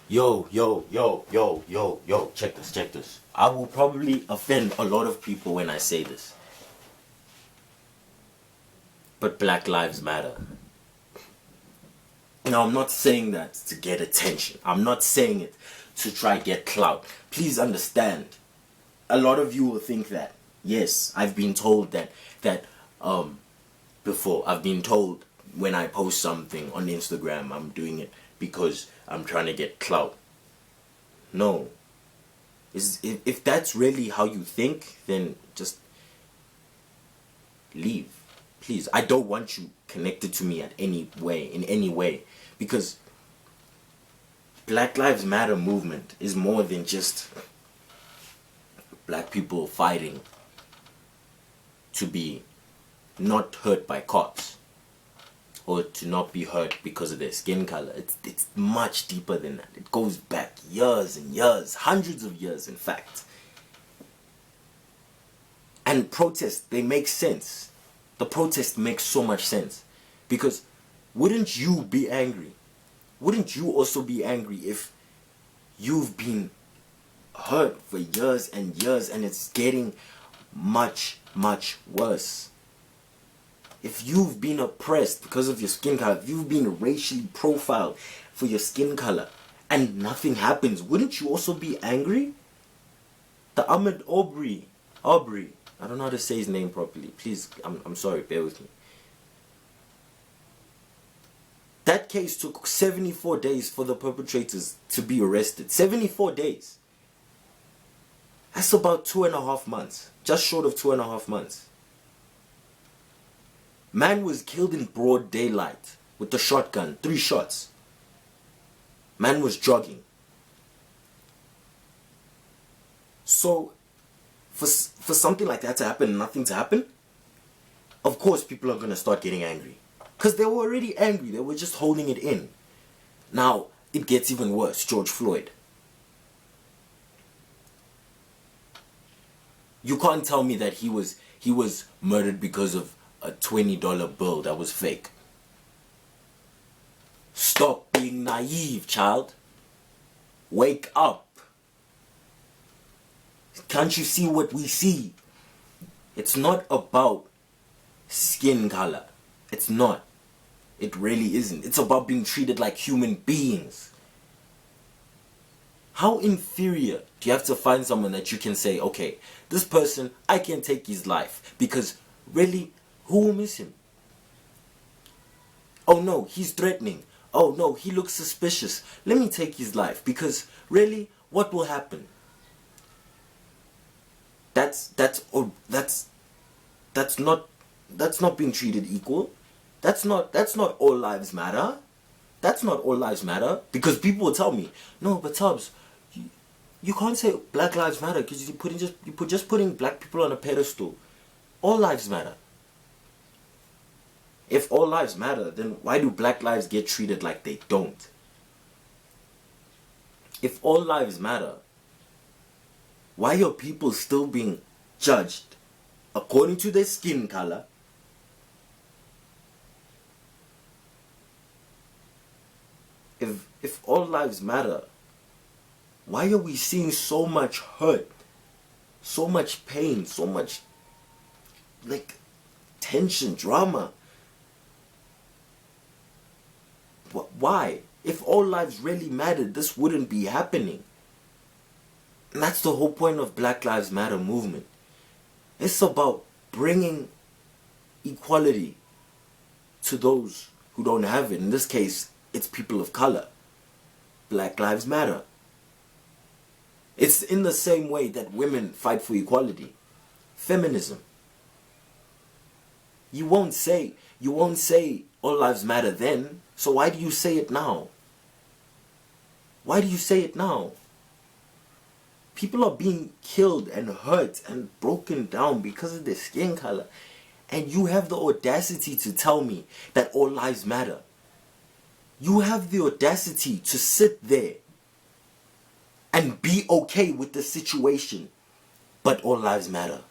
Yo, check this. I will probably offend a lot of people when I say this. But Black Lives Matter. Now, I'm not saying that to get attention. I'm not saying it to try get clout. Please understand. A lot of you will think that. Yes, I've been told that before. I've been told when I post something on Instagram, I'm doing it because I'm trying to get clout. No. If that's really how you think, then just leave. Please. I don't want you connected to me in any way. Because Black Lives Matter movement is more than just black people fighting to be not hurt by cops or to not be hurt because of their skin color. It's much deeper than that. It goes back years and years, hundreds of years in fact. And protests, they make sense. The protest makes so much sense. Because wouldn't you be angry? Wouldn't you also be angry if you've been hurt for years and years and it's getting much, much worse? If you've been oppressed because of your skin color, if you've been racially profiled for your skin color and nothing happens, wouldn't you also be angry? The Ahmed Aubrey, I don't know how to say his name properly. Please, I'm sorry, bear with me. That case took 74 days for the perpetrators to be arrested. 74 days. That's about 2.5 months. Just short of 2.5 months. Man was killed in broad daylight with a shotgun. 3 shots. Man was jogging. So, for something like that to happen and nothing to happen, of course people are going to start getting angry. Because they were already angry. They were just holding it in. Now, it gets even worse. George Floyd. You can't tell me that he was murdered because of a $20 bill that was fake. Stop being naive, child. Wake up. Can't you see what we see? It's not about skin color. It's not. It really isn't. It's about being treated like human beings. How inferior do you have to find someone that you can say, okay, this person, I can take his life. Because really, who will miss him? Oh no, he's threatening. Oh no, he looks suspicious. Let me take his life. Because really, what will happen? That's not being treated equal. That's not all lives matter. That's not all lives matter. Because people will tell me, no, but Tubbs, you can't say Black Lives Matter because you're just putting black people on a pedestal. All lives matter. If all lives matter, then why do black lives get treated like they don't? If all lives matter, why are people still being judged according to their skin color? If all lives matter, why are we seeing so much hurt, so much pain, so much tension, drama? Why? If all lives really mattered, this wouldn't be happening. And that's the whole point of Black Lives Matter movement. It's about bringing equality to those who don't have it. In this case, it's people of color. Black Lives Matter. It's in the same way that women fight for equality. Feminism. You won't say all lives matter then, so why do you say it now? Why do you say it now? People are being killed and hurt and broken down because of their skin color. And you have the audacity to tell me that all lives matter. You have the audacity to sit there and be okay with the situation, but all lives matter.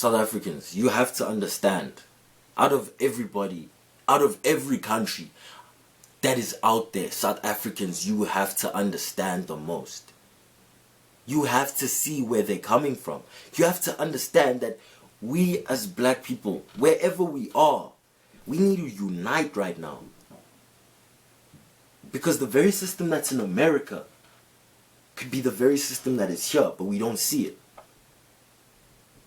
South Africans, you have to understand, out of everybody, out of every country that is out there, South Africans, you have to understand the most. You have to see where they're coming from. You have to understand that we as black people, wherever we are, we need to unite right now. Because the very system that's in America could be the very system that is here, but we don't see it.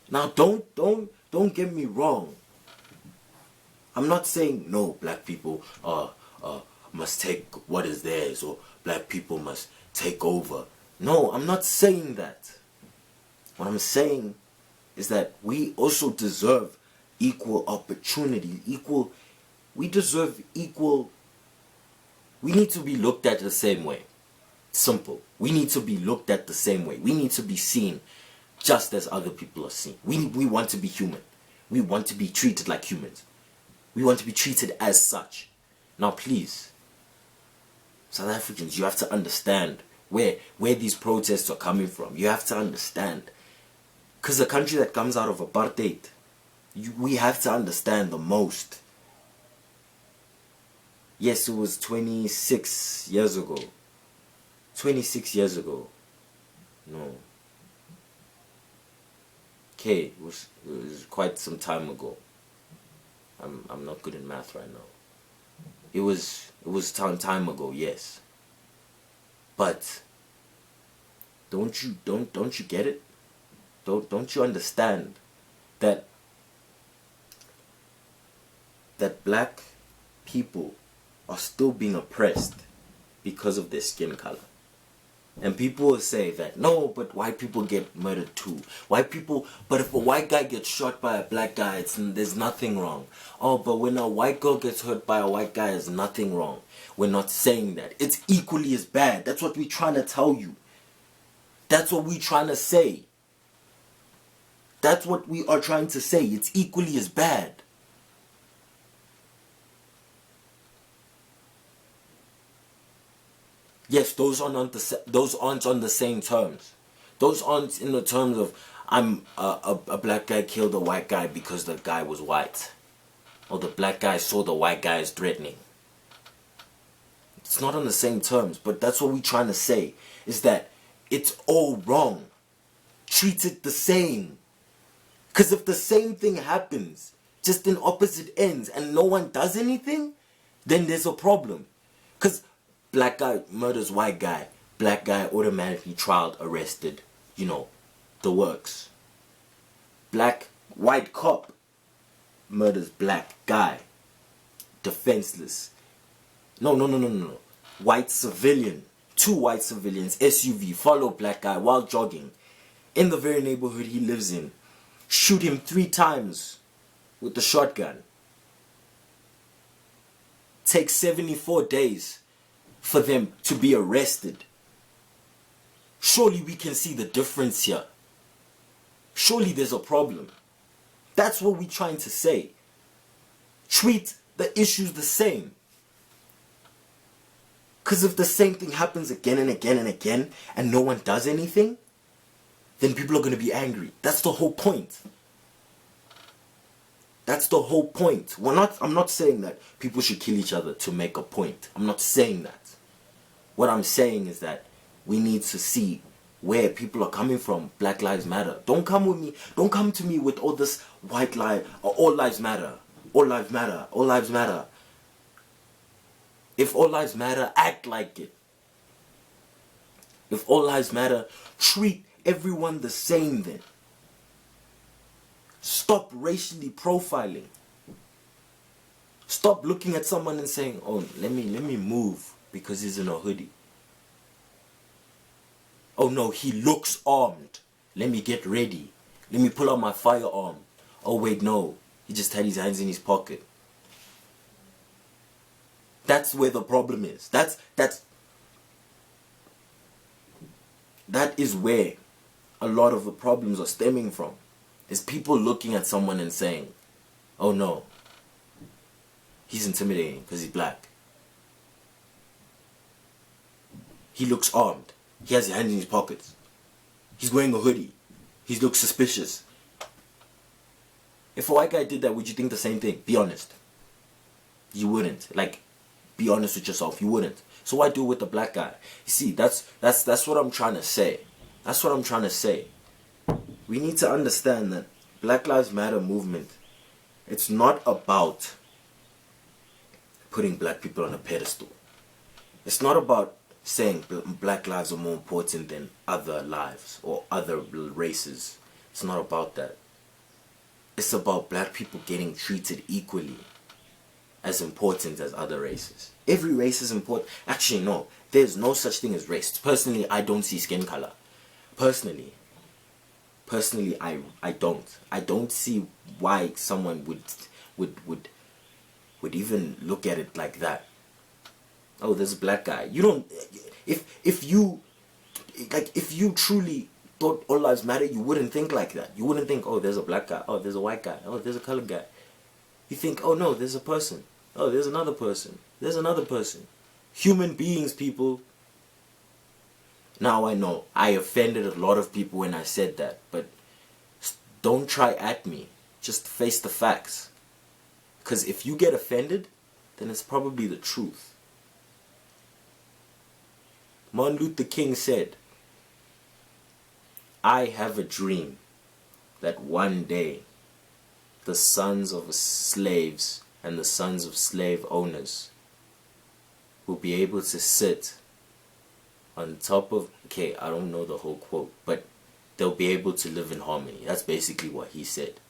Now don't get me wrong. I'm not saying no, black people must take what is theirs, or black people must take over. No, I'm not saying that. What I'm saying is that we also deserve equal opportunity, we deserve equal, we need to be looked at the same way. Simple. We need to be looked at the same way. We need to be seen just as other people are seen. We want to be human. We want to be treated like humans. We want to be treated as such. Now please, South Africans, you have to understand where these protests are coming from. You have to understand. Because a country that comes out of apartheid, we have to understand the most. Yes, it was 26 years ago. 26 years ago. No. Okay, it was quite some time ago. I'm not good in math right now. It was time ago, yes. But don't you get it? Don't you understand that black people are still being oppressed because of their skin color? And people will say that, no, but white people get murdered too. But if a white guy gets shot by a black guy, there's nothing wrong. Oh, but when a white girl gets hurt by a white guy, there's nothing wrong. We're not saying that. It's equally as bad. That's what we're trying to tell you. That's what we're trying to say. That's what we are trying to say. It's equally as bad. Yes, those aren't on the same terms. Those aren't in the terms of a black guy killed a white guy because the guy was white, or the black guy saw the white guy as threatening. It's not on the same terms, but that's what we're trying to say, is that it's all wrong. Treat it the same. Because if the same thing happens, just in opposite ends, and no one does anything, then there's a problem. Because black guy murders white guy, black guy automatically trialed, arrested, the works. White cop murders black guy, defenseless. No. White civilian, 2 white civilians, SUV, follow black guy while jogging in the very neighborhood he lives in. Shoot him 3 times with the shotgun. Take 74 days for them to be arrested. Surely we can see the difference here. Surely there's a problem. That's what we're trying to say. Treat the issues the same. Because if the same thing happens again and again and again and no one does anything, then people are going to be angry. That's the whole point. That's the whole point. I'm not saying that people should kill each other to make a point. I'm not saying that. What I'm saying is that we need to see where people are coming from. Black Lives Matter. Don't come to me with all this white lie. All lives matter. All lives matter. All lives matter. If all lives matter, act like it. If all lives matter, treat everyone the same then. Stop racially profiling. Stop looking at someone and saying, oh, let me move because he's in a hoodie. Oh no, he looks armed. Let me get ready. Let me pull out my firearm. Oh wait, no. He just had his hands in his pocket. That's where the problem is. That is where a lot of the problems are stemming from. Is people looking at someone and saying, oh no, he's intimidating because he's black. He looks armed. He has his hands in his pockets. He's wearing a hoodie. He looks suspicious. If a white guy did that, would you think the same thing? Be honest. You wouldn't. Like, be honest with yourself. You wouldn't. So why do it with the black guy? You see, that's what I'm trying to say. That's what I'm trying to say. We need to understand that Black Lives Matter movement, it's not about putting black people on a pedestal. It's not about saying black lives are more important than other lives or other races. It's not about that. It's about black people getting treated equally as important as other races. Every race is important. Actually, no. There's no such thing as race. Personally, I don't see skin color. Personally, I don't. I don't see why someone would even look at it like that. Oh, there's a black guy. You don't. If you truly thought all lives matter, you wouldn't think like that. You wouldn't think, oh, there's a black guy. Oh, there's a white guy. Oh, there's a colored guy. You think, oh no, there's a person. Oh, there's another person. There's another person. Human beings, people. Now I know I offended a lot of people when I said that, but don't try at me. Just face the facts. Because if you get offended, then it's probably the truth. Martin Luther King said, I have a dream that one day the sons of slaves and the sons of slave owners will be able to sit on top of, okay, I don't know the whole quote, but they'll be able to live in harmony. That's basically what he said.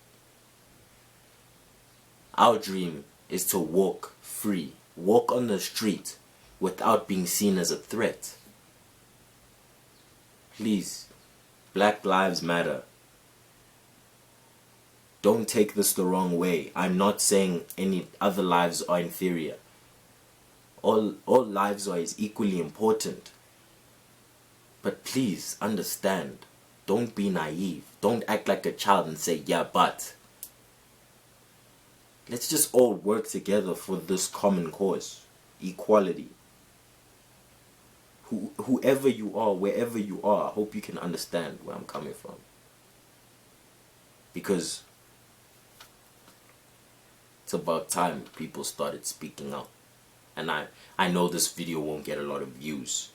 Our dream is to walk free, walk on the street without being seen as a threat. Please, Black Lives Matter. Don't take this the wrong way. I'm not saying any other lives are inferior. All lives are as equally important. But please understand. Don't be naive. Don't act like a child and say, yeah, but. Let's just all work together for this common cause. Equality. Whoever you are, wherever you are, I hope you can understand where I'm coming from. Because it's about time people started speaking out. And I know this video won't get a lot of views,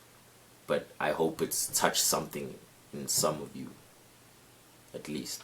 but I hope it's touched something in some of you, at least.